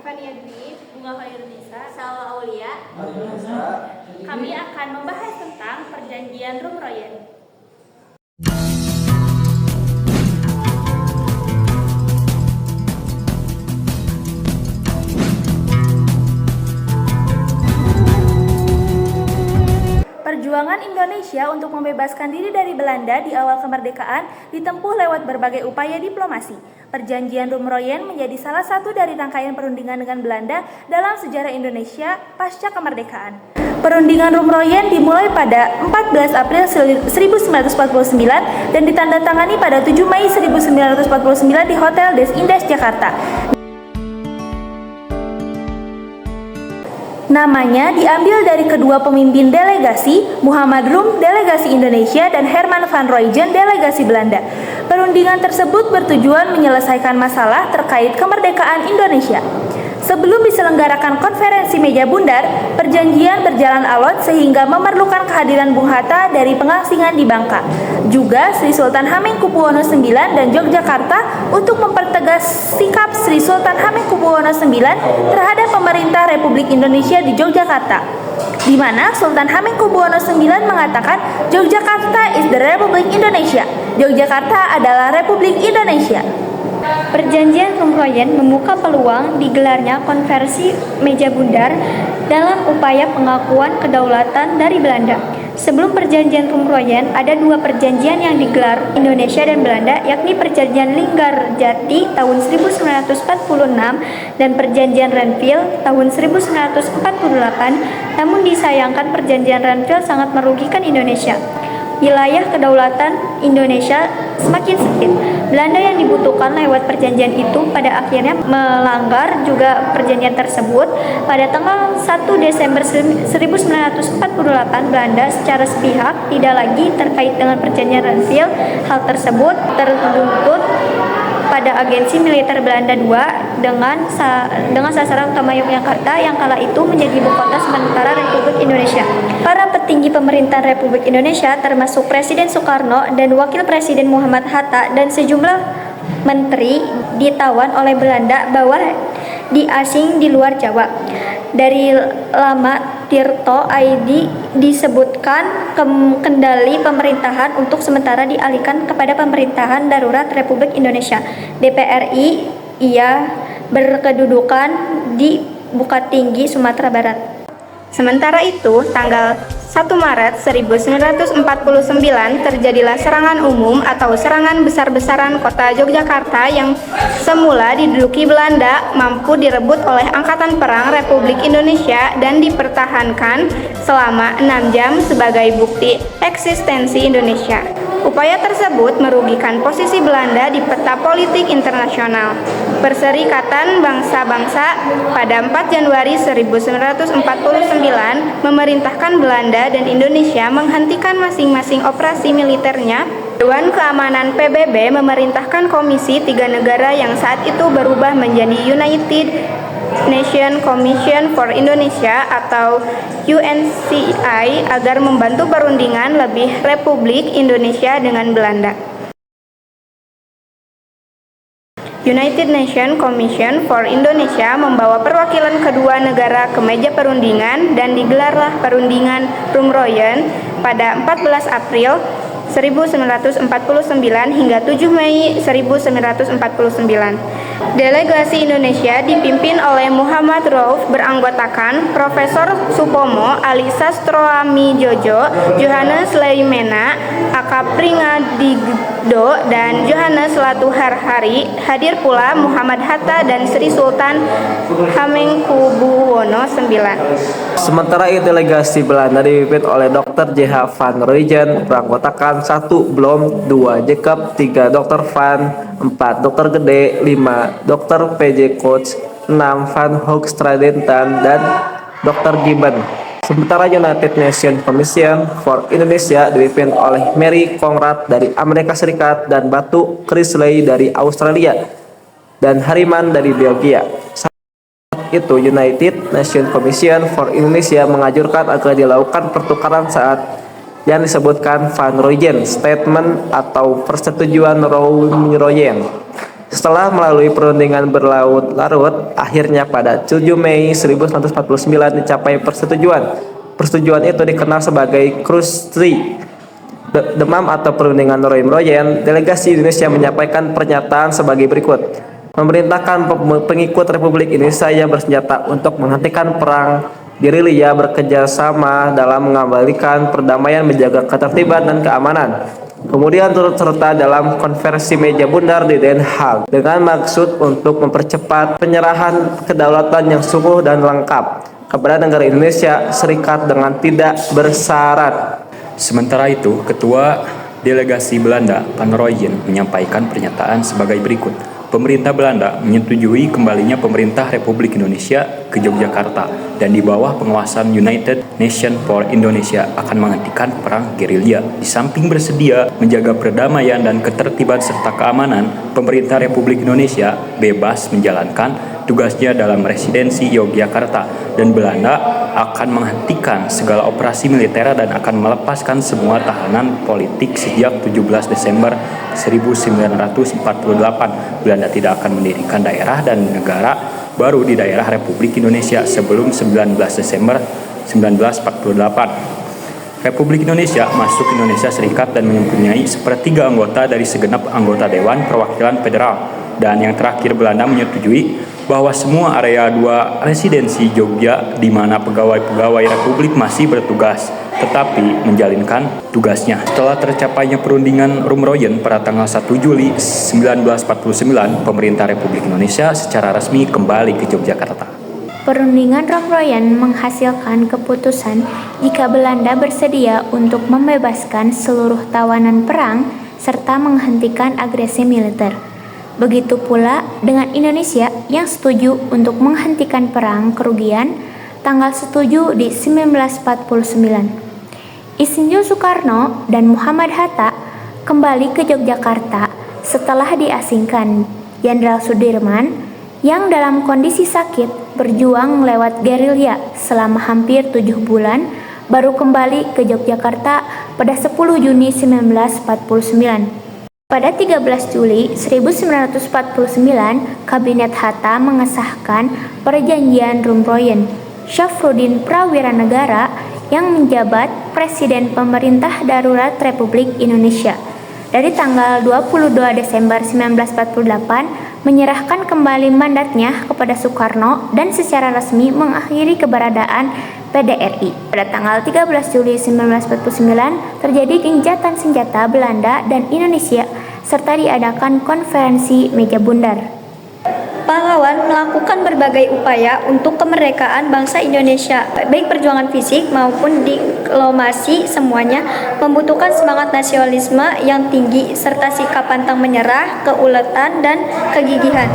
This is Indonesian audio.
Fania Dwi, Bunga Khairunisa, Salwa Aulia. kami akan membahas tentang Perjanjian Rumroyen. Perjuangan Indonesia untuk membebaskan diri dari Belanda di awal kemerdekaan ditempuh lewat berbagai upaya diplomasi. Perjanjian Rumroyen menjadi salah satu dari rangkaian perundingan dengan Belanda dalam sejarah Indonesia pasca kemerdekaan. Perundingan Rumroyen dimulai pada 14 April 1949 dan ditandatangani pada 7 Mei 1949 di Hotel Des Indes, Jakarta. Namanya diambil dari kedua pemimpin delegasi, Muhammad Rum, delegasi Indonesia, dan Herman van Rooijen, delegasi Belanda. Perundingan tersebut bertujuan menyelesaikan masalah terkait kemerdekaan Indonesia. Sebelum diselenggarakan konferensi meja bundar, perjanjian berjalan alot sehingga memerlukan kehadiran Bung Hatta dari pengasingan di Bangka. Juga Sri Sultan Hamengkubuwono IX dan Yogyakarta untuk mempertegas sikap Sri Sultan Hamengkubuwono IX terhadap pemerintah Republik Indonesia di Yogyakarta, di mana Sultan Hamengkubuwono IX mengatakan Yogyakarta is the Republic Indonesia. Yogyakarta adalah Republik Indonesia. Perjanjian Rumroyen membuka peluang digelarnya konferensi meja bundar dalam upaya pengakuan kedaulatan dari Belanda. Sebelum Perjanjian Rumroyen, ada dua perjanjian yang digelar Indonesia dan Belanda, yakni Perjanjian Linggarjati tahun 1946 dan Perjanjian Renville tahun 1948. Namun disayangkan Perjanjian Renville sangat merugikan Indonesia. Wilayah kedaulatan Indonesia semakin sempit. Belanda yang dibutuhkan lewat perjanjian itu pada akhirnya melanggar juga perjanjian tersebut. Pada tanggal 1 Desember 1948, Belanda secara sepihak tidak lagi terkait dengan perjanjian Renville. Hal tersebut tertuntut pada agensi militer Belanda II dengan sasaran utama Yogyakarta yang kala itu menjadi ibu kota sementara Republik Indonesia. Para petinggi pemerintahan Republik Indonesia termasuk Presiden Soekarno dan Wakil Presiden Muhammad Hatta dan sejumlah menteri ditawan oleh Belanda bahwa diasing di luar Jawa. Dari lama Tirto ID disebutkan kendali pemerintahan untuk sementara dialihkan kepada pemerintahan darurat Republik Indonesia. DPRI ia berkedudukan di Bukittinggi, Sumatera Barat. Sementara itu, tanggal 1 Maret 1949 terjadilah serangan umum atau serangan besar-besaran kota Yogyakarta yang semula diduduki Belanda mampu direbut oleh Angkatan Perang Republik Indonesia dan dipertahankan selama 6 jam sebagai bukti eksistensi Indonesia. Upaya tersebut merugikan posisi Belanda di peta politik internasional. Perserikatan Bangsa-Bangsa pada 4 Januari 1949 memerintahkan Belanda dan Indonesia menghentikan masing-masing operasi militernya. Dewan Keamanan PBB memerintahkan Komisi 3 negara yang saat itu berubah menjadi United Nations Commission for Indonesia atau UNCI agar membantu perundingan lebih Republik Indonesia dengan Belanda. United Nations Commission for Indonesia membawa perwakilan kedua negara ke meja perundingan dan digelarlah perundingan Rumroyen pada 14 April 1949 hingga 7 Mei 1949. Delegasi Indonesia dipimpin oleh Muhammad Rauf beranggotakan Profesor Supomo, Ali Sastroamidjojo, Johannes Leimena, Aka Pringadigdo, dan Johannes Latuharhari. Hadir pula Muhammad Hatta dan Sri Sultan Hamengkubuwono IX. Sementara itu delegasi Belanda dipimpin oleh Dr. J.H. van Rooijen beranggotakan 1 Blom, 2 Jacob, 3 Dr. Van, 4 Dr. Gede, 5 Dr. P.J. Koch, 6 Van Hoogstraten dan Dr. Gibbon. Sementara United Nations Commission for Indonesia dipimpin oleh Mary Conrad dari Amerika Serikat dan Batu Chrisley dari Australia dan Harriman dari Belgia. Itu United Nations Commission for Indonesia menganjurkan agar dilakukan pertukaran saat yang disebutkan Van Rooijen Statement atau Persetujuan Rumroyen. Setelah melalui perundingan berlarut-larut, akhirnya pada 7 Mei 1949 dicapai persetujuan. Persetujuan itu dikenal sebagai Krus Treaty. Demam atau perundingan Roym-Royen, delegasi Indonesia menyampaikan pernyataan sebagai berikut. Memerintahkan pengikut Republik Indonesia yang bersenjata untuk menghentikan perang gerilya bekerja sama dalam mengembalikan perdamaian, menjaga ketertiban dan keamanan. Kemudian turut serta dalam konferensi meja bundar di Den Haag dengan maksud untuk mempercepat penyerahan kedaulatan yang sungguh dan lengkap kepada negara Indonesia Serikat dengan tidak bersyarat. Sementara itu, Ketua Delegasi Belanda, Van Rooyen, menyampaikan pernyataan sebagai berikut. Pemerintah Belanda menyetujui kembalinya pemerintah Republik Indonesia ke Yogyakarta dan di bawah penguasaan United Nations for Indonesia akan menghentikan perang gerilya. Di samping bersedia menjaga perdamaian dan ketertiban serta keamanan, pemerintah Republik Indonesia bebas menjalankan tugasnya dalam residensi Yogyakarta dan Belanda akan menghentikan segala operasi militer dan akan melepaskan semua tahanan politik sejak 17 Desember 1948. Belanda tidak akan mendirikan daerah dan negara baru di daerah Republik Indonesia sebelum 19 Desember 1948. Republik Indonesia masuk Indonesia Serikat dan mempunyai sepertiga anggota dari segenap anggota Dewan Perwakilan Federal. Dan yang terakhir, Belanda menyetujui bahwa semua area 2 residensi Jogja di mana pegawai-pegawai Republik masih bertugas tetapi menjalankan tugasnya. Setelah tercapainya perundingan Roym-Royen pada tanggal 1 Juli 1949, pemerintah Republik Indonesia secara resmi kembali ke Yogyakarta. Perundingan Roym-Royen menghasilkan keputusan jika Belanda bersedia untuk membebaskan seluruh tawanan perang serta menghentikan agresi militer. Begitu pula dengan Indonesia yang setuju untuk menghentikan perang kerugian tanggal setuju di 1949. Insinyur Soekarno dan Muhammad Hatta kembali ke Yogyakarta setelah diasingkan. Jenderal Sudirman yang dalam kondisi sakit berjuang lewat gerilya selama hampir 7 bulan baru kembali ke Yogyakarta pada 10 Juni 1949. Pada 13 Juli 1949, Kabinet Hatta mengesahkan Perjanjian Roym-Royen. Syafruddin Prawiranegara yang menjabat Presiden Pemerintah Darurat Republik Indonesia dari tanggal 22 Desember 1948 menyerahkan kembali mandatnya kepada Soekarno dan secara resmi mengakhiri keberadaan PDRI. Pada tanggal 13 Juli 1949 terjadi gencatan senjata Belanda dan Indonesia serta diadakan konferensi meja bundar. Pahlawan melakukan berbagai upaya untuk kemerdekaan bangsa Indonesia, baik perjuangan fisik maupun diplomasi, semuanya membutuhkan semangat nasionalisme yang tinggi serta sikap pantang menyerah, keuletan, dan kegigihan.